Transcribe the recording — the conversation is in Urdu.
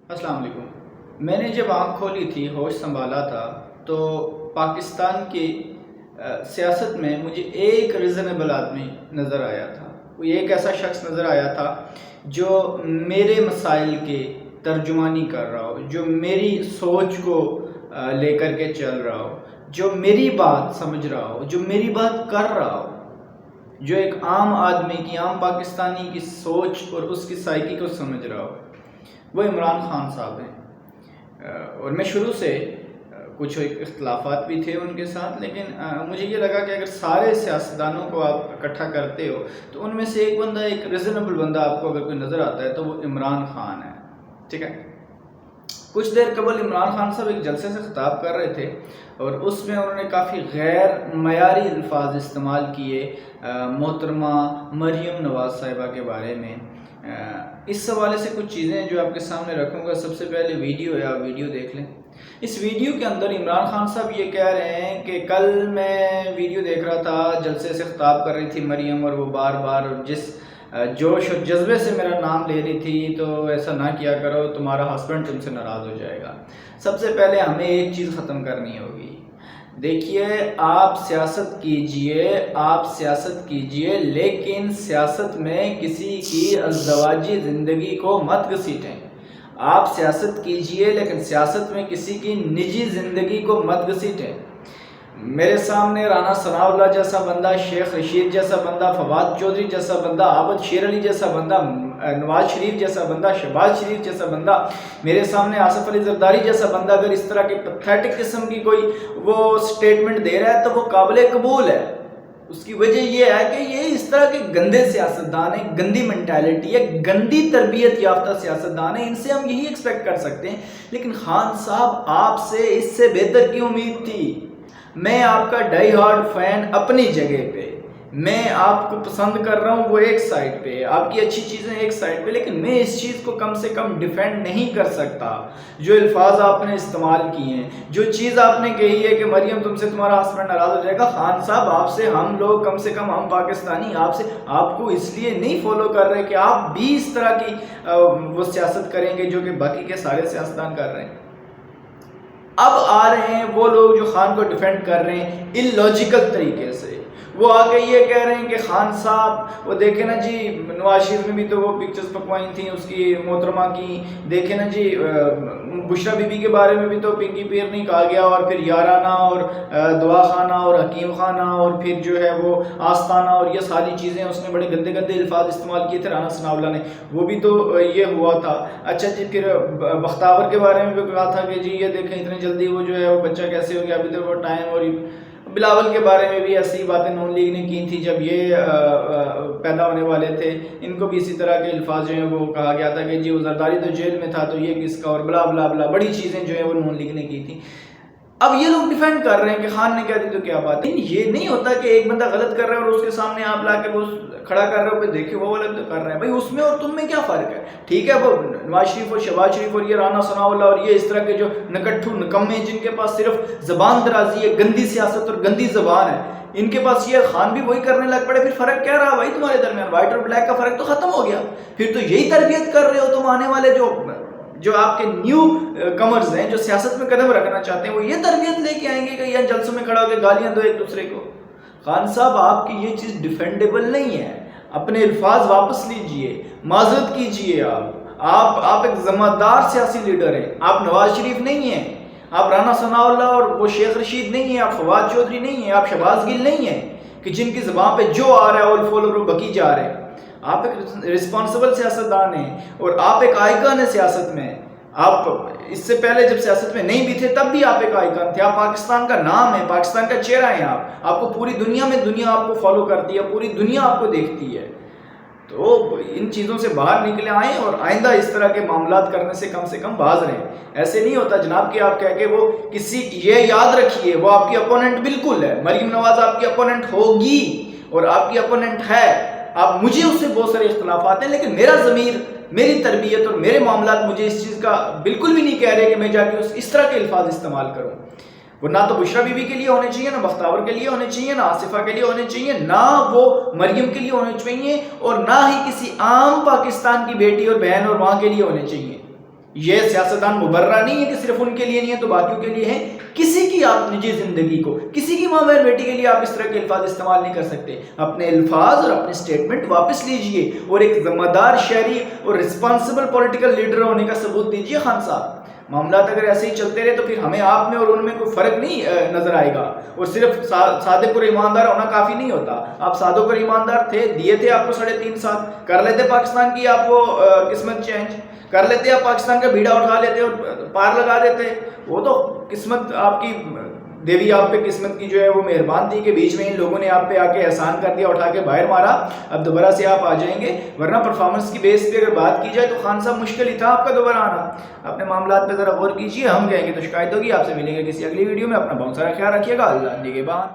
السلام علیکم۔ میں نے جب آنکھ کھولی تھی، ہوش سنبھالا تھا، تو پاکستان کی سیاست میں مجھے ایک ریزنیبل آدمی نظر آیا تھا۔ کوئی ایک ایسا شخص نظر آیا تھا جو میرے مسائل کے ترجمانی کر رہا ہو، جو میری سوچ کو لے کر کے چل رہا ہو، جو میری بات سمجھ رہا ہو، جو میری بات کر رہا ہو، جو ایک عام آدمی کی، عام پاکستانی کی سوچ اور اس کی سائیکی کو سمجھ رہا ہو، وہ عمران خان صاحب ہیں۔ اور میں شروع سے کچھ اختلافات بھی تھے ان کے ساتھ، لیکن مجھے یہ لگا کہ اگر سارے سیاستدانوں کو آپ اکٹھا کرتے ہو تو ان میں سے ایک بندہ، ایک ریزنیبل بندہ آپ کو اگر کوئی نظر آتا ہے تو وہ عمران خان ہے، ٹھیک ہے۔ کچھ دیر قبل عمران خان صاحب ایک جلسے سے خطاب کر رہے تھے اور اس میں انہوں نے کافی غیر معیاری الفاظ استعمال کیے محترمہ مریم نواز صاحبہ کے بارے میں۔ اس حوالے سے کچھ چیزیں جو آپ کے سامنے رکھوں گا۔ سب سے پہلے ویڈیو ہے، آپ ویڈیو دیکھ لیں۔ اس ویڈیو کے اندر عمران خان صاحب یہ کہہ رہے ہیں کہ کل میں ویڈیو دیکھ رہا تھا، جلسے سے خطاب کر رہی تھی مریم، اور وہ بار بار جس جوش اور جذبے سے میرا نام لے رہی تھی، تو ایسا نہ کیا کرو، تمہارا ہسبینڈ تم سے ناراض ہو جائے گا۔ سب سے پہلے ہمیں ایک چیز ختم کرنی ہوگی۔ دیکھیے، آپ سیاست کیجئے لیکن سیاست میں کسی کی ازدواجی زندگی کو مت گھسیٹیں۔ آپ سیاست کیجئے لیکن سیاست میں کسی کی نجی زندگی کو مت گھسیٹیں۔ میرے سامنے رانا ثناءاللہ جیسا بندہ، شیخ رشید جیسا بندہ، فواد چودھری جیسا بندہ، عابد شیر علی جیسا بندہ، نواز شریف جیسا بندہ، شہباز شریف جیسا بندہ، میرے سامنے آصف علی زرداری جیسا بندہ اگر اس طرح کی پیتھیٹک قسم کی کوئی وہ سٹیٹمنٹ دے رہا ہے تو وہ قابل قبول ہے۔ اس کی وجہ یہ ہے کہ یہ اس طرح کے گندے سیاستدان ہیں، گندی مینٹیلٹی ہے، گندی تربیت یافتہ سیاستدان ہیں، ان سے ہم یہی ایکسپیکٹ کر سکتے ہیں۔ لیکن خان صاحب، آپ سے اس سے بہتر کی امید تھی۔ میں آپ کا ڈائی ہارڈ فین اپنی جگہ پہ، میں آپ کو پسند کر رہا ہوں وہ ایک سائڈ پہ، آپ کی اچھی چیزیں ایک سائڈ پہ، لیکن میں اس چیز کو کم سے کم ڈیفینڈ نہیں کر سکتا۔ جو الفاظ آپ نے استعمال کیے ہیں، جو چیز آپ نے کہی ہے کہ مریم تم سے تمہارا ہسبینڈ ناراض ہو جائے گا، خان صاحب آپ سے ہم لوگ، کم سے کم ہم پاکستانی آپ کو اس لیے نہیں فالو کر رہے کہ آپ بھی اس طرح کی وہ سیاست کریں گے جو کہ باقی کے سارے سیاستدان کر رہے ہیں۔ اب آ رہے ہیں وہ لوگ جو خان کو ڈیفینڈ کر رہے ہیں ان لاجیکل طریقے سے۔ وہ آگے یہ کہہ رہے ہیں کہ خان صاحب وہ دیکھیں نا جی، نواز شریف نے بھی تو وہ پکچرز پکوائی تھیں اس کی محترمہ کی، دیکھیں نا جی بشرا بی بی کے بارے میں بھی تو پنکی پیرنی کہا گیا، اور پھر یارانہ اور دعا خانہ اور حکیم خانہ، اور پھر جو ہے وہ آستانہ، اور یہ ساری چیزیں اس نے بڑے گندے گندے الفاظ استعمال کیے تھے رانا ثناءاللہ نے، وہ بھی تو یہ ہوا تھا۔ اچھا جی، پھر بختاور کے بارے میں بھی کہا تھا کہ جی یہ دیکھیں اتنی جلدی وہ جو ہے وہ بچہ کیسے ہو گیا، ابھی تو وہ ٹائم، اور بلاول کے بارے میں بھی ایسی باتیں نون لیگ نے کی تھی جب یہ پیدا ہونے والے تھے، ان کو بھی اسی طرح کے الفاظ جو ہیں وہ کہا گیا تھا کہ جی وہ زرداری تو جیل میں تھا تو یہ کس کا، اور بلا بلا بلا بڑی چیزیں جو ہیں وہ نون لیگ نے کی تھی۔ اب یہ لوگ ڈیفینڈ کر رہے ہیں کہ خان نے کہا دی تو کیا بات ہے۔ یہ نہیں ہوتا کہ ایک بندہ غلط کر رہا ہے اور اس کے سامنے آپ لا کے وہ کھڑا کر رہے ہو پہ دیکھیں وہ الگ تو کر رہے ہیں، بھائی اس میں اور تم میں کیا فرق ہے؟ ٹھیک ہے، وہ نواز شریف اور شہباز شریف اور یہ رانا ثناءاللہ اور یہ اس طرح کے جو نکٹھو نکمے جن کے پاس صرف زبان درازی ہے، گندی سیاست اور گندی زبان ہے، ان کے پاس یہ خان بھی وہی کرنے لگ پڑے، پھر فرق کیا رہا بھائی تمہارے درمیان؟ وائٹ اور بلیک کا فرق تو ختم ہو گیا۔ پھر تو یہی تربیت کر رہے ہو تم، آنے والے جو آپ کے نیو کمرز ہیں جو سیاست میں قدم رکھنا چاہتے ہیں، وہ یہ تربیت لے کے آئیں گے کہ یہ جلسوں میں کھڑا ہو کے گالیاں دو ایک دوسرے کو۔ خان صاحب، آپ کی یہ چیز ڈیفینڈیبل نہیں ہے، اپنے الفاظ واپس لیجئے، معذرت کیجئے۔ آپ ایک ذمہ دار سیاسی لیڈر ہیں، آپ نواز شریف نہیں ہیں، آپ رانا ثناءاللہ اور وہ شیخ رشید نہیں ہیں، آپ فواد چودھری نہیں ہیں، آپ شہباز گل نہیں ہیں کہ جن کی زبان پہ جو آ رہا ہے اول فول اور بکی جا رہے ہیں۔ آپ ایک رسپانسبل سیاستدان ہیں اور آپ ایک آئیکن ہے سیاست میں۔ آپ اس سے پہلے جب سیاست میں نہیں بھی تھے تب بھی آپ ایک آئیکن تھے، آپ پاکستان کا نام ہے، پاکستان کا چہرہ ہیں، آپ کو پوری دنیا میں دنیا آپ کو فالو کرتی ہے، پوری دنیا آپ کو دیکھتی ہے۔ تو ان چیزوں سے باہر نکلے آئیں اور آئندہ اس طرح کے معاملات کرنے سے کم باز رہیں۔ ایسے نہیں ہوتا جناب کہ آپ کہہ کے وہ کسی، یہ یاد رکھیے وہ آپ کی اپوننٹ بالکل ہے، مریم نواز آپ کی اپوننٹ ہوگی اور آپ کی اپوننٹ ہے، آپ مجھے اس سے بہت سارے اختلافات ہیں، لیکن میرا ضمیر، میری تربیت اور میرے معاملات مجھے اس چیز کا بالکل بھی نہیں کہہ رہے کہ میں جا کے اس طرح کے الفاظ استعمال کروں۔ وہ نہ تو بشرا بی بی کے لیے ہونے چاہیے، نہ بختاور کے لیے ہونے چاہیے، نہ آصفہ کے لیے ہونے چاہیے، نہ وہ مریم کے لیے ہونے چاہیے، اور نہ ہی کسی عام پاکستان کی بیٹی اور بہن اور ماں کے لیے ہونے چاہیے۔ یہ سیاستدان مبرہ نہیں ہے کہ صرف ان کے لیے نہیں ہے تو باقیوں کے لیے ہے. کسی کی آپ نجی زندگی کو، کسی کی ماں بہن بیٹی کے لیے آپ اس طرح کے الفاظ استعمال نہیں کر سکتے. اپنے الفاظ اور اپنے سٹیٹمنٹ واپس لیجئے اور ایک ذمہ دار شہری اور رسپانسبل پولیٹیکل لیڈر ہونے کا ثبوت دیجئے خان صاحب. معاملات اگر ایسے ہی چلتے رہے تو پھر ہمیں آپ میں اور ان میں کوئی فرق نہیں نظر آئے گا. اور صرف صادق اور ایماندار ہونا کافی نہیں ہوتا. آپ صادق اور ایماندار تھے، دیے تھے آپ کو 3.5 سال، کر لیتے پاکستان کی آپ وہ قسمت چینج، کر لیتے آپ پاکستان کا بیڑا اٹھا لیتے اور پار لگا دیتے. وہ تو قسمت آپ کی دیوی آپ پہ قسمت کی جو ہے وہ مہربان تھی کہ بیچ میں ان لوگوں نے آپ پہ آ کے احسان کر دیا، اٹھا کے باہر مارا. اب دوبارہ سے آپ آ جائیں گے، ورنہ پرفارمنس کی بیس پہ اگر بات کی جائے تو خان صاحب مشکل ہی تھا آپ کا دوبارہ آنا. اپنے معاملات پہ ذرا غور کیجیے. ہم کہیں گے تو شکایت ہوگی. آپ سے ملیں گے کسی اگلی ویڈیو میں. اپنا بہت سارا خیال رکھیے گا. اللہ نگہبان.